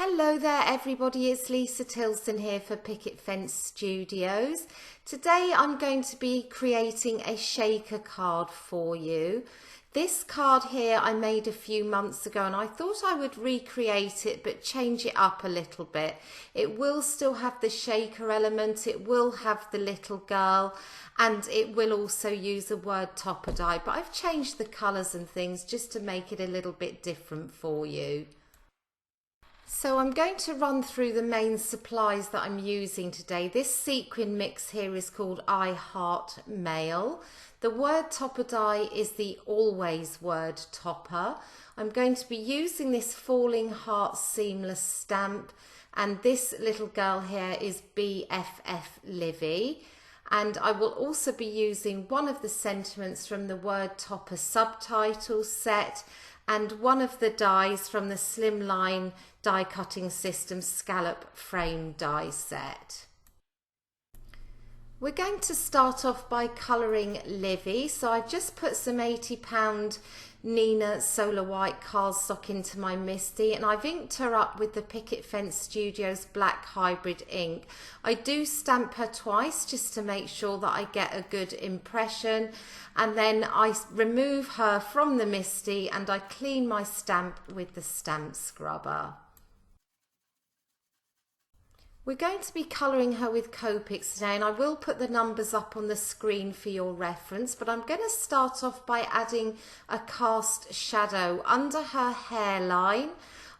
Hello there everybody, it's Lisa Tilson here for Picket Fence Studios. Today I'm going to be creating a shaker card for you. This card here I made a few months ago and I thought I would recreate it but change it up a little bit. It will still have the shaker element, it will have the little girl, and it will also use a word topper die, but I've changed the colours and things just to make it a little bit different for you. So I'm going to run through the main supplies that I'm using today. This sequin mix here is called I Heart Mail. The word topper die is the Always word topper. I'm going to be using this Falling Heart Seamless stamp, and this little girl here is BFF Livi. And I will also be using one of the sentiments from the word topper Subtitles set and one of the dies from the Slimline die cutting system Scallop frame die set. We're going to start off by colouring Livi. So I've just put some £80 Nina Solar White cardstock into my Misty, and I've inked her up with the Picket Fence Studios Black Hybrid ink. I do stamp her twice just to make sure that I get a good impression, and then I remove her from the Misty and I clean my stamp with the stamp scrubber. We're going to be colouring her with Copics today, and I will put the numbers up on the screen for your reference, but I'm going to start off by adding a cast shadow under her hairline.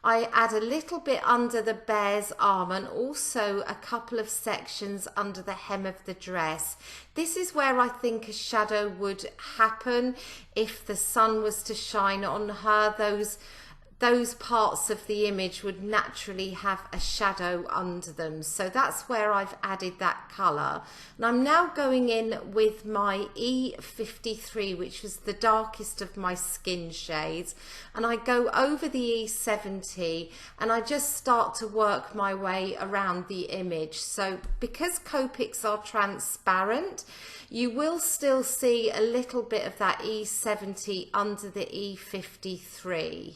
I add a little bit under the bear's arm and also a couple of sections under the hem of the dress. This is where I think a shadow would happen if the sun was to shine on her. Those parts of the image would naturally have a shadow under them. So that's where I've added that colour. And I'm now going in with my E53, which was the darkest of my skin shades. And I go over the E70 and I just start to work my way around the image. So because Copics are transparent, you will still see a little bit of that E70 under the E53.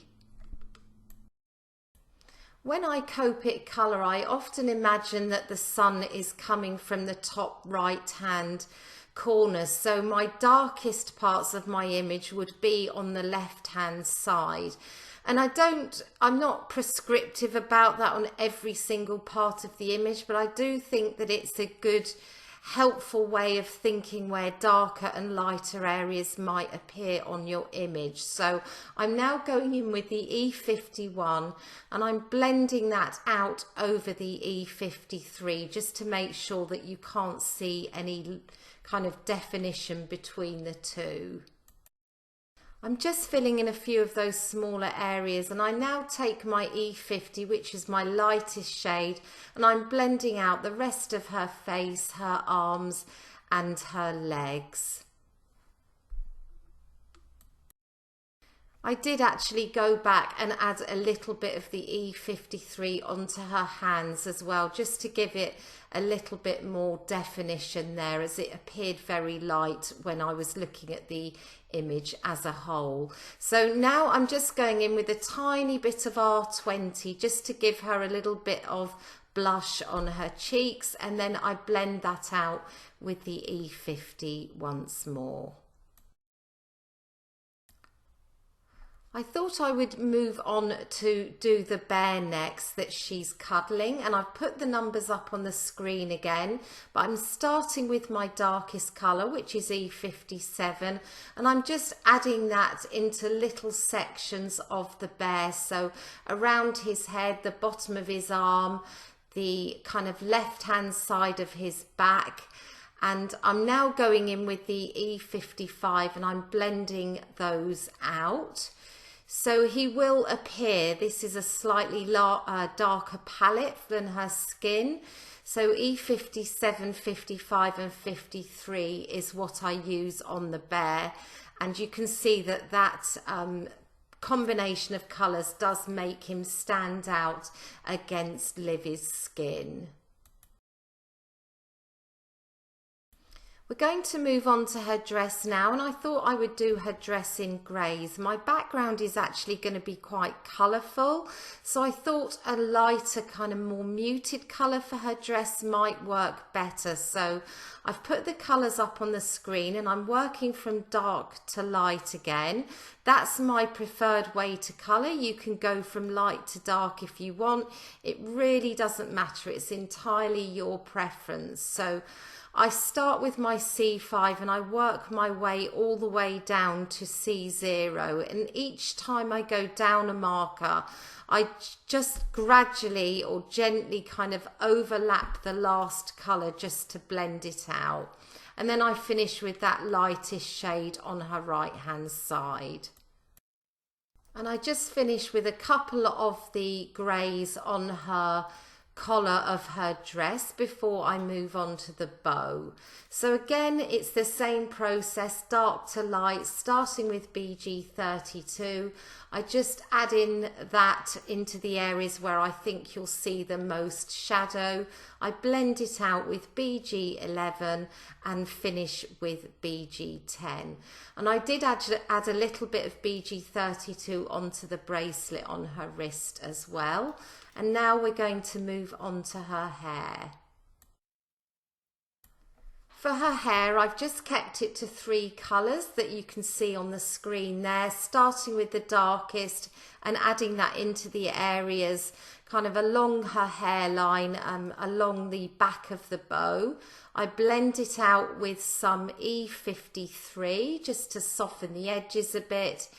When I Copic colour, I often imagine that the sun is coming from the top right hand corner, so my darkest parts of my image would be on the left hand side. And I'm not prescriptive about that on every single part of the image, but I do think that it's a good helpful way of thinking where darker and lighter areas might appear on your image. So I'm now going in with the E51 and I'm blending that out over the E53 just to make sure that you can't see any kind of definition between the two. I'm just filling in a few of those smaller areas, and I now take my E50, which is my lightest shade, and I'm blending out the rest of her face, her arms and her legs. I did actually go back and add a little bit of the E53 onto her hands as well, just to give it a little bit more definition there, as it appeared very light when I was looking at the image as a whole. So now I'm just going in with a tiny bit of R20 just to give her a little bit of blush on her cheeks, and then I blend that out with the E50 once more. I thought I would move on to do the bear next that she's cuddling, and I've put the numbers up on the screen again, but I'm starting with my darkest colour, which is E57, and I'm just adding that into little sections of the bear, so around his head, the bottom of his arm, the kind of left hand side of his back. And I'm now going in with the E55 and I'm blending those out. So he will appear, this is a slightly darker palette than her skin. So E57, 55 and 53 is what I use on the bear. And you can see that combination of colours does make him stand out against Livi's skin. We're going to move on to her dress now, and I thought I would do her dress in greys. My background is actually going to be quite colourful, so I thought a lighter, kind of more muted colour for her dress might work better. So I've put the colours up on the screen and I'm working from dark to light again. That's my preferred way to colour. You can go from light to dark if you want. It really doesn't matter. It's entirely your preference. So I start with my C5 and I work my way all the way down to C0, and each time I go down a marker I just gradually or gently kind of overlap the last colour just to blend it out, and then I finish with that lightest shade on her right hand side. And I just finish with a couple of the greys on her collar of her dress before I move on to the bow. So again, it's the same process, dark to light, starting with BG32. I just add in that into the areas where I think you'll see the most shadow. I blend it out with BG11 and finish with BG10. And I did add a little bit of BG32 onto the bracelet on her wrist as well. And now we're going to move on to her hair. For her hair, I've just kept it to 3 colours that you can see on the screen there, starting with the darkest and adding that into the areas kind of along her hairline, along the back of the bow. I blend it out with some E53 just to soften the edges a bit.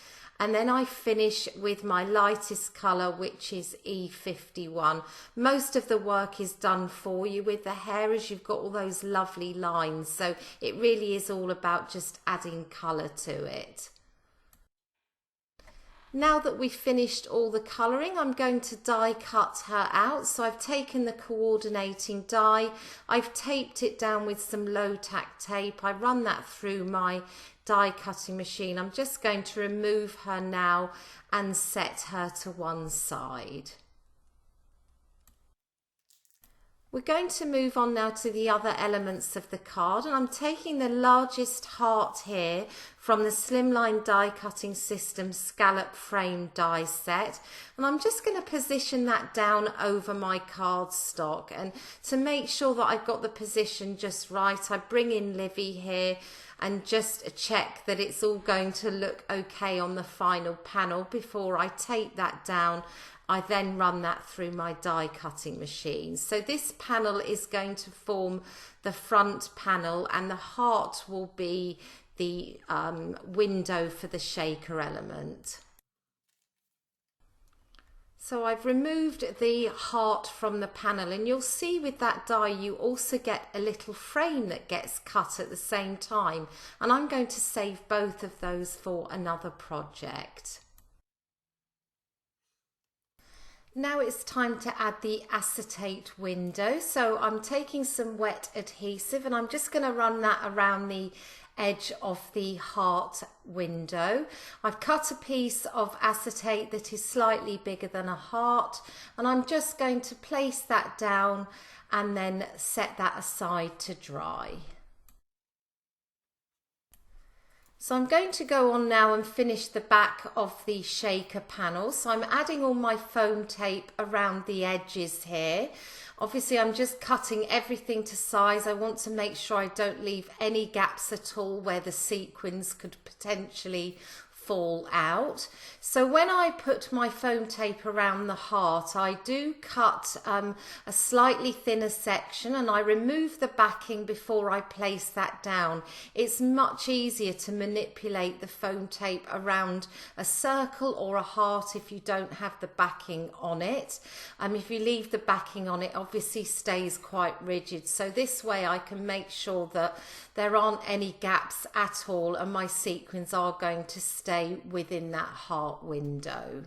And then I finish with my lightest colour, which is E51. Most of the work is done for you with the hair, as you've got all those lovely lines. So it really is all about just adding colour to it. Now that we've finished all the colouring, I'm going to die cut her out. So I've taken the coordinating die, I've taped it down with some low tack tape. I run that through my die cutting machine. I'm just going to remove her now and set her to one side. We're going to move on now to the other elements of the card, and I'm taking the largest heart here from the Slimline Die Cutting System Scallop Frame die set, and I'm just going to position that down over my cardstock. And to make sure that I've got the position just right, I bring in Livi here and just check that it's all going to look okay on the final panel before I tape that down. I then run that through my die cutting machine. So this panel is going to form the front panel, and the heart will be the window for the shaker element. So I've removed the heart from the panel, and you'll see with that die you also get a little frame that gets cut at the same time, and I'm going to save both of those for another project. Now it's time to add the acetate window. So I'm taking some wet adhesive and I'm just going to run that around the edge of the heart window. I've cut a piece of acetate that is slightly bigger than a heart, and I'm just going to place that down and then set that aside to dry. So I'm going to go on now and finish the back of the shaker panel. So I'm adding all my foam tape around the edges here. Obviously I'm just cutting everything to size. I want to make sure I don't leave any gaps at all where the sequins could potentially fall out. So when I put my foam tape around the heart, I do cut a slightly thinner section, and I remove the backing before I place that down. It's much easier to manipulate the foam tape around a circle or a heart if you don't have the backing on it. If you leave the backing on, it obviously stays quite rigid. So this way I can make sure that there aren't any gaps at all, and my sequins are going to stay within that heart window.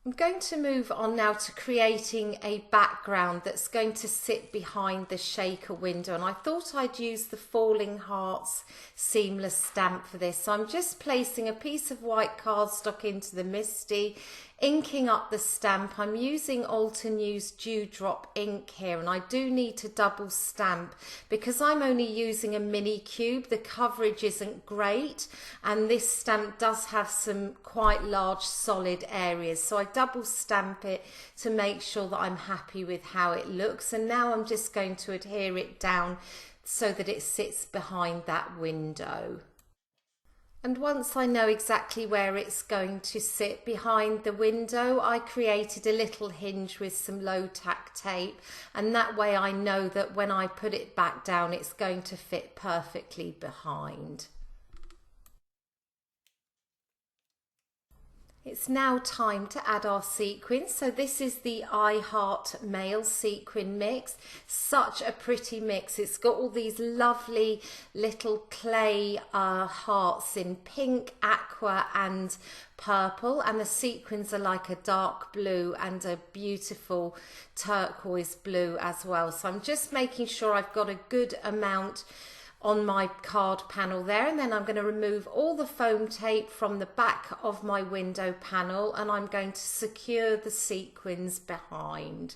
I'm going to move on now to creating a background that's going to sit behind the shaker window, and I thought I'd use the Falling Hearts seamless stamp for this. So I'm just placing a piece of white cardstock into the MISTI, inking up the stamp. I'm using Altenew's Dewdrop ink here, and I do need to double stamp because I'm only using a mini cube. The coverage isn't great, and this stamp does have some quite large solid areas, so I double stamp it to make sure that I'm happy with how it looks. And now I'm just going to adhere it down so that it sits behind that window. And once I know exactly where it's going to sit behind the window, I created a little hinge with some low tack tape, and that way I know that when I put it back down it's going to fit perfectly behind. It's now time to add our sequins. So this is the I Heart Male sequin mix. Such a pretty mix. It's got all these lovely little clay hearts in pink, aqua and purple, and the sequins are like a dark blue and a beautiful turquoise blue as well. So I'm just making sure I've got a good amount on my card panel there, and then I'm going to remove all the foam tape from the back of my window panel, and I'm going to secure the sequins behind.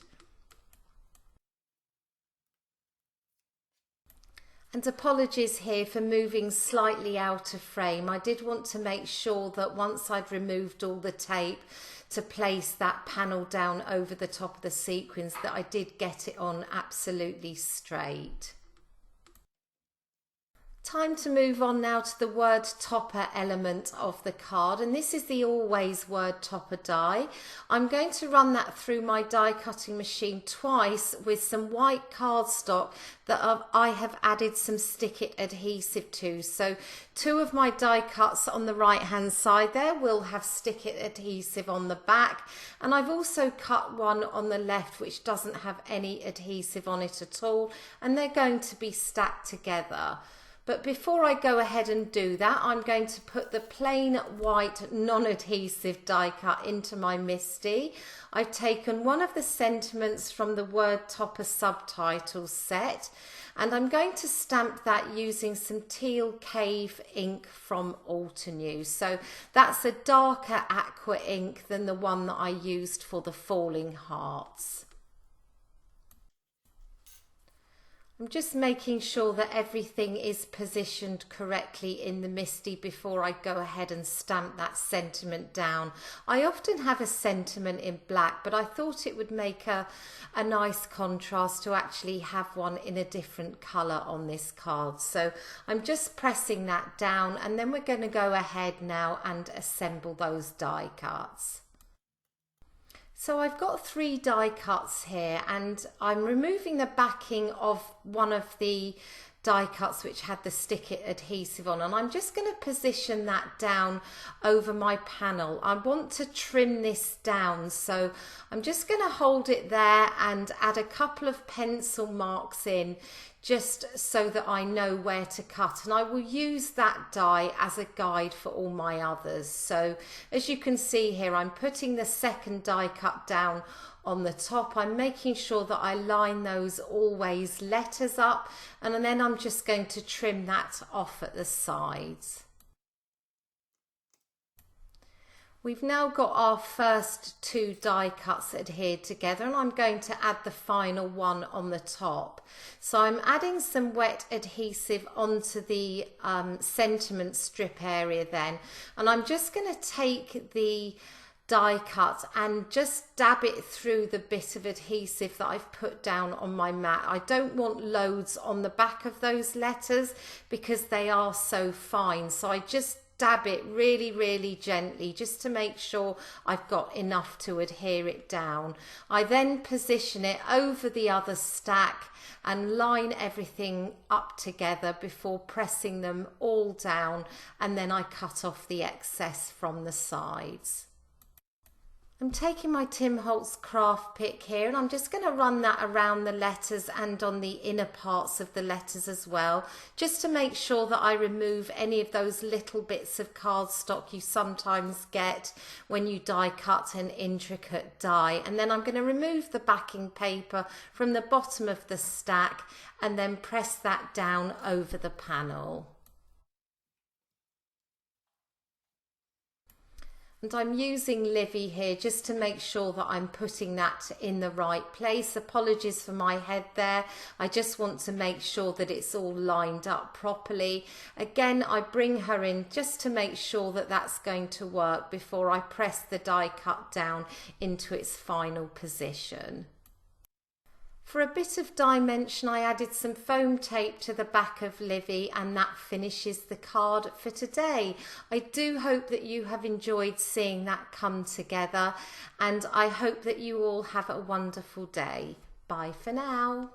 And apologies here for moving slightly out of frame. I did want to make sure that once I'd removed all the tape to place that panel down over the top of the sequins, that I did get it on absolutely straight. Time to move on now to the word topper element of the card, and this is the Always word topper die. I'm going to run that through my die cutting machine twice with some white cardstock that I have added some Stick It adhesive to. So 2 of my die cuts on the right hand side there will have Stick It adhesive on the back, and I've also cut one on the left which doesn't have any adhesive on it at all, and they're going to be stacked together. But before I go ahead and do that, I'm going to put the plain white non-adhesive die cut into my MISTI. I've taken one of the sentiments from the Word Topper Subtitles set, and I'm going to stamp that using some Teal Cave ink from Altenew. So that's a darker aqua ink than the one that I used for the Falling Hearts. I'm just making sure that everything is positioned correctly in the MISTI before I go ahead and stamp that sentiment down. I often have a sentiment in black, but I thought it would make a nice contrast to actually have one in a different colour on this card. So I'm just pressing that down, and then we're going to go ahead now and assemble those die cuts. So I've got 3 die cuts here, and I'm removing the backing of one of the die cuts which had the Stick It adhesive on, and I'm just going to position that down over my panel. I want to trim this down, so I'm just going to hold it there and add a couple of pencil marks in just so that I know where to cut, and I will use that die as a guide for all my others. So as you can see here, I'm putting the second die cut down on the top. I'm making sure that I line those Always letters up, and then I'm just going to trim that off at the sides. We've now got our first 2 die cuts adhered together, and I'm going to add the final one on the top. So I'm adding some wet adhesive onto the sentiment strip area then, and I'm just going to take the die cut and just dab it through the bit of adhesive that I've put down on my mat. I don't want loads on the back of those letters because they are so fine, so I just dab it really gently just to make sure I've got enough to adhere it down. I then position it over the other stack and line everything up together before pressing them all down, and then I cut off the excess from the sides. I'm taking my Tim Holtz craft pick here and I'm just going to run that around the letters and on the inner parts of the letters as well, just to make sure that I remove any of those little bits of cardstock you sometimes get when you die cut an intricate die. And then I'm going to remove the backing paper from the bottom of the stack and then press that down over the panel. And I'm using Livi here just to make sure that I'm putting that in the right place. Apologies for my head there. I just want to make sure that it's all lined up properly. Again, I bring her in just to make sure that that's going to work before I press the die cut down into its final position. For a bit of dimension, I added some foam tape to the back of Livi, and that finishes the card for today. I do hope that you have enjoyed seeing that come together, and I hope that you all have a wonderful day. Bye for now.